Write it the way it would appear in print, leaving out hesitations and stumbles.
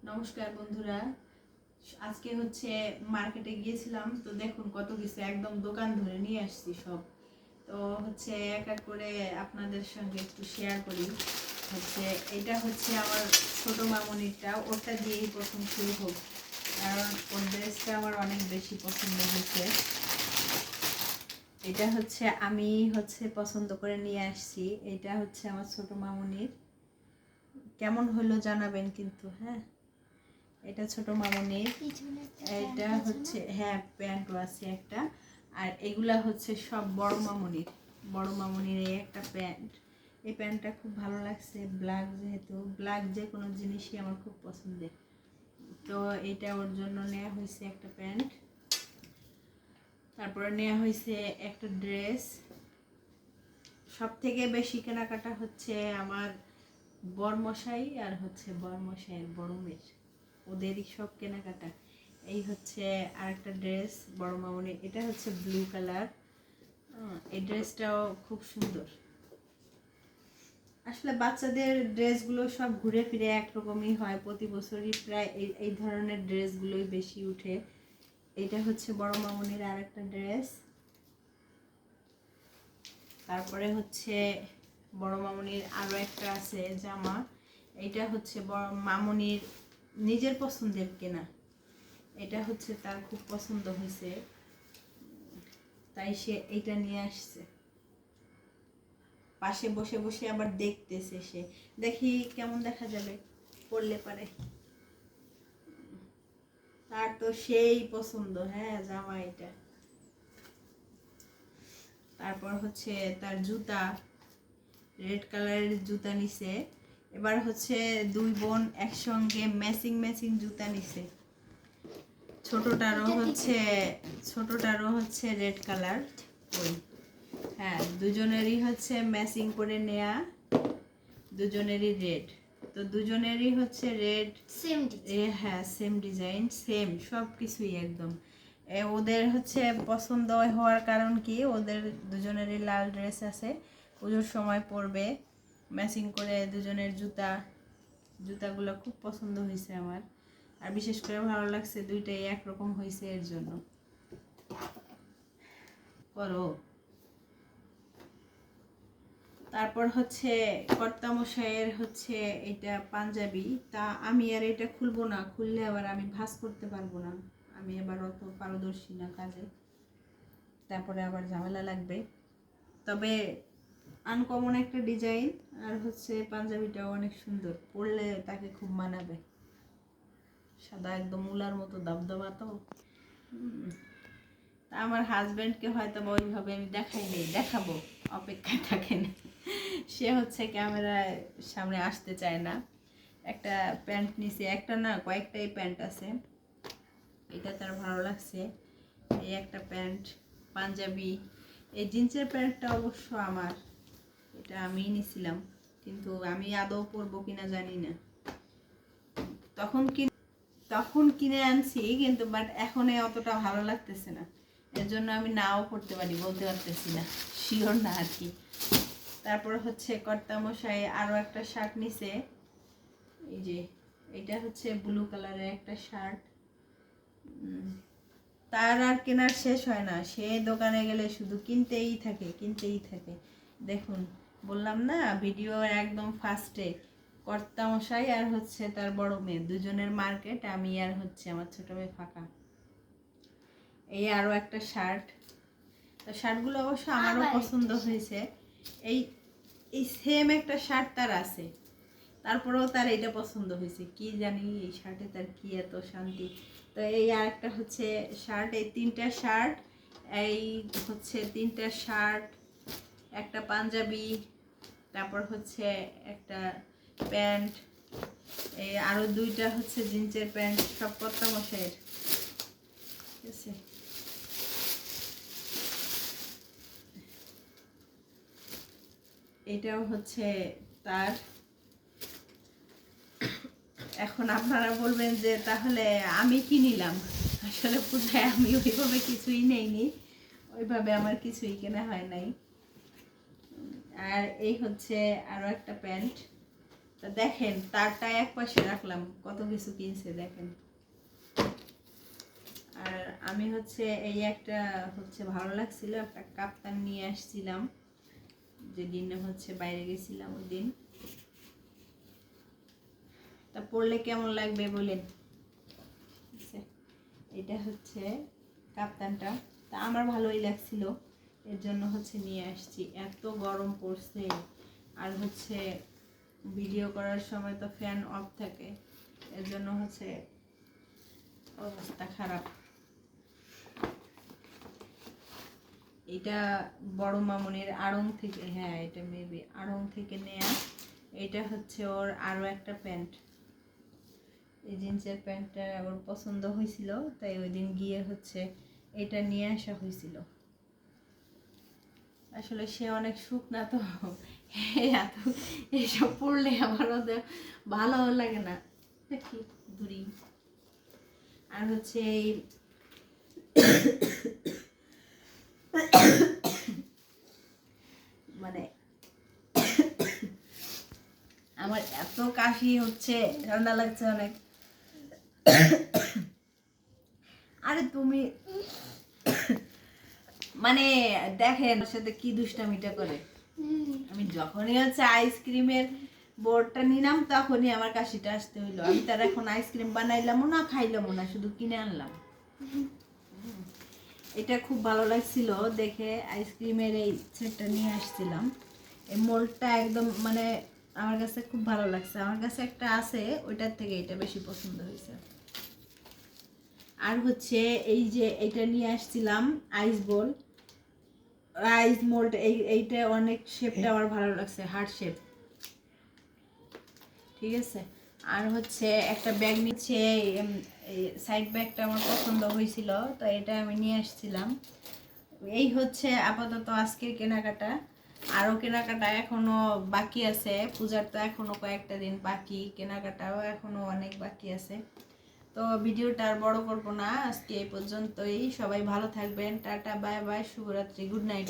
নমস্কার বন্ধুরা, আজকে হচ্ছে মার্কেটে গিয়েছিলাম। তো দেখুন কত কিছু একদম দোকান ধরে নিয়ে আসছি সব। তো হচ্ছে এক এক করে আপনাদের সঙ্গে একটু শেয়ার করি। হচ্ছে এটা হচ্ছে আমার ছোট মামনিরটা, ওটা দিয়েই প্রথম শুরু হোক, কারণ ওর ড্রেসটা আমার অনেক বেশি পছন্দ হয়েছে। এটা হচ্ছে আমি পছন্দ করে নিয়ে আসছি। এটা হচ্ছে আমার ছোট মামনির, কেমন হলো জানাবেন কিন্তু। হ্যাঁ, এটা ছোট মামনির। এটা হচ্ছে, হ্যাঁ প্যান্টও আছে একটা। আর এগুলা হচ্ছে সব বড় মামনির এই একটা প্যান্ট। এই প্যান্টটা খুব ভালো লাগছে, ব্ল্যাক, যেহেতু ব্ল্যাক যে কোনো জিনিসই আমার খুব পছন্দের। তো এটা ওর জন্য নেওয়া হয়েছে একটা প্যান্ট। তারপরে নেওয়া হয়েছে একটা ড্রেস। সব থেকে বেশি কেনাকাটা হচ্ছে আমার বরমশাই আর হচ্ছে বরমশাইয়ের বড় মেয়ের, ওদেরই সব কেনাকাটা। এই হচ্ছে আরেকটা ড্রেস বড় মামনি, এটা হচ্ছে ব্লু কালার। এই ড্রেসটাও খুব সুন্দর। আসলে বাচ্চাদের ড্রেসগুলো সব ঘুরে ফিরে একরকমই হয়, প্রতি বছরই প্রায় এই ধরনের ড্রেসগুলোই বেশি উঠে। এটা হচ্ছে বড় মামনির আরেকটা ড্রেস। তারপরে হচ্ছে বড় মামনির আরও একটা আছে জামা। এটা হচ্ছে বড় মামনির নিজের পছন্দের কেনা। এটা হচ্ছে তার খুব পছন্দ হয়েছে, তাই সে এইটা নিয়ে আসছে। পাশে বসে বসে আবার দেখতেছে সে, দেখি কেমন দেখা যাবে পড়লে পারে। তার তো সেই পছন্দ, হ্যাঁ জামা এটা। তারপর হচ্ছে তার জুতা, রেড কালারের জুতা নিছে। এবার হচ্ছে দুই বোন একসঙ্গে ম্যাচিং ম্যাচিং জুতা নিছে। ছোটটারও হচ্ছে রেড কালার। ওই, হ্যাঁ দুজনেরই হচ্ছে ম্যাচিং করে নেয়া, দুজনেরই রেড। তো দুজনেরই হচ্ছে রেড, সেম হ্যাঁ সেম ডিজাইন, সেম সব কিছুই একদম। ওদের হচ্ছে পছন্দ হওয়ার কারণ কি, ওদের দুজনেরই লাল ড্রেস আছে, পুজোর সময় পরবে ম্যাচিং করে। দুজনের জুতাগুলো খুব পছন্দ হয়েছে আমার, আর বিশেষ করে ভালো লাগছে দুইটাই একরকম হয়েছে এর জন্য। করো। তারপর হচ্ছে কর্তামশাইয়ের হচ্ছে এটা পাঞ্জাবি। তা আমি আর এটা খুলবো না, খুললে আবার আমি ভাঁজ করতে পারবো না, আমি আবার অত পারদর্শী না কাজে, তারপরে আবার ঝামেলা লাগবে। তবে আনকমন একটা ডিজাইন, আর হচ্ছে পাঞ্জাবিটাও অনেক সুন্দর, পরলে তাকে খুব মানাবে। সাদা একদম মুলার মতো দবদবা। তো আমার হাজব্যান্ডকে হয়তো ওইভাবে আমি দেখাইনি, দেখাবো, অপেক্ষায় থাকেন। সে হচ্ছে ক্যামেরার সামনে আসতে চায় না। একটা প্যান্ট নিছে, একটা না কয়েকটাই প্যান্ট আছে, এটা তার ভালো লাগছে। এই একটা প্যান্ট, পাঞ্জাবি। এই জিন্সের প্যান্টটা অবশ্য আমার, এটা আমিই নিছিলাম, কিন্তু আমি আদৌ পরবো কিনা জানি না। তখন কিনে আনছি, কিন্তু বাট এখন অতটা ভালো লাগতেছে না, এর জন্য আমি নাও পড়তে পারি, বলতে পারতেছি না, শিওর না আর কি। তারপর হচ্ছে কর্তামশাই আরও একটা শার্ট নিছে। এই যে এটা হচ্ছে ব্লু কালারের একটা শার্ট। তার আর কেনার শেষ হয় না, সে দোকানে গেলে শুধু কিনতেই থাকে কিনতেই থাকে। দেখুন, বললাম না ভিডিও একদম ফার্স্টে কর্তামশাই আর হচ্ছে তার বড় মেয়ে দুজনের মার্কেট, আমি আর হচ্ছে আমার ছোট মেয়ে ফাঁকা। এই আরও একটা শার্ট। তো শার্টগুলো অবশ্য আমারও পছন্দ হয়েছে। এই এই সেম একটা শার্ট তার আছে, তারপরেও তার এটা পছন্দ হয়েছে, কি জানি এই শার্টে তার কি এত শান্তি। তো এই আর একটা হচ্ছে শার্ট, এই তিনটা শার্ট, এই হচ্ছে তিনটা শার্ট, একটা পাঞ্জাবি, তারপর হচ্ছে একটা প্যান্ট, এই আরও দুইটা হচ্ছে জিন্সের প্যান্ট, সব কর্তামশাইয়ের। ঠিক আছে, এটাও হচ্ছে তার। এখন আপনারা বলবেন যে তাহলে আমি কি নিলাম, আসলে পূজায় আমি ওইভাবে কিছুই নেইনি, ওইভাবে আমার কিছুই কেনা হয় নাই। আর এই হচ্ছে আরও একটা প্যান্ট, তা দেখেন তারটা এক পাশে রাখলাম, কত কিছু কিনছে দেখেন। আর আমি হচ্ছে এই একটা হচ্ছে ভালো লাগছিল, একটা কাপ্তান নিয়ে আসছিলাম যেদিন হচ্ছে বাইরে গেছিলাম ওই দিন। তা পড়লে কেমন লাগবে বলেন। এটা হচ্ছে কাপ্তানটা, তা আমার ভালোই লাগছিল, এর জন্য হচ্ছে নিয়ে আসছি। এত গরম পড়ছে, আর হচ্ছে ভিডিও করার সময় তো ফ্যান অফ থাকে, এর জন্য হচ্ছে অবস্থা খারাপ। এটা বড় মামুনির আড়ং থেকে, হ্যাঁ এটা মেবি আড়ং থেকে নেয়া। এটা হচ্ছে ওর আরও একটা প্যান্ট, এই জিন্সের প্যান্টটা ওর পছন্দ হয়েছিল, তাই ওই দিন গিয়ে হচ্ছে এটা নিয়ে আসা হয়েছিল। আসলে সে অনেক শুকনা তো, এত এইসব পড়লে আমারও ভালো লাগে না, দেখি দূরি। আর হচ্ছে এই মানে আমার এত কাশি হচ্ছে, ঠান্ডা লাগছে অনেক। আরে তুমি মানে দেখেন ওর সাথে কি দুষ্টামিটা করে। আমি যখনই হচ্ছে আইসক্রিমের বোর্ডটা নিলাম তখনই আমার কাশিটা আসতে হইলো। আমি তার এখন আইসক্রিম বানাইলামও না, খাইলামও না, শুধু কিনে আনলাম। এটা খুব ভালো লাগছিল দেখে, আইসক্রিমের এই সেটটা নিয়ে আসছিলাম। এই মোল্ডটা একদম মানে আমার কাছে খুব ভালো লাগছে, আমার কাছে একটা আছে, ওইটার থেকে এটা বেশি পছন্দ হয়েছে। আর হচ্ছে এই যে এটা নিয়ে আসছিলাম আইস বল, আইস মোল্ড, এইটা অনেক শেপটা আমার ভালো লাগছে, হার্ট শেপ, ঠিক আছে। আর হচ্ছে একটা ব্যাগ নিচ্ছে, এই সাইড ব্যাগটা আমার পছন্দ হয়েছিল, তো এটা আমি নিয়ে আসছিলাম। এই হচ্ছে আপাতত আজকের কেনাকাটা। আরও কেনাকাটা এখনও বাকি আছে, পূজার তো এখনও কয়েকটা দিন বাকি, কেনাকাটাও এখনও অনেক বাকি আছে। তো ভিডিওটা আর বড় করবো না, আজকে এই পর্যন্তই। সবাই ভালো থাকবেন, টাটা বাই বাই, শুভরাত্রি, গুড নাইট।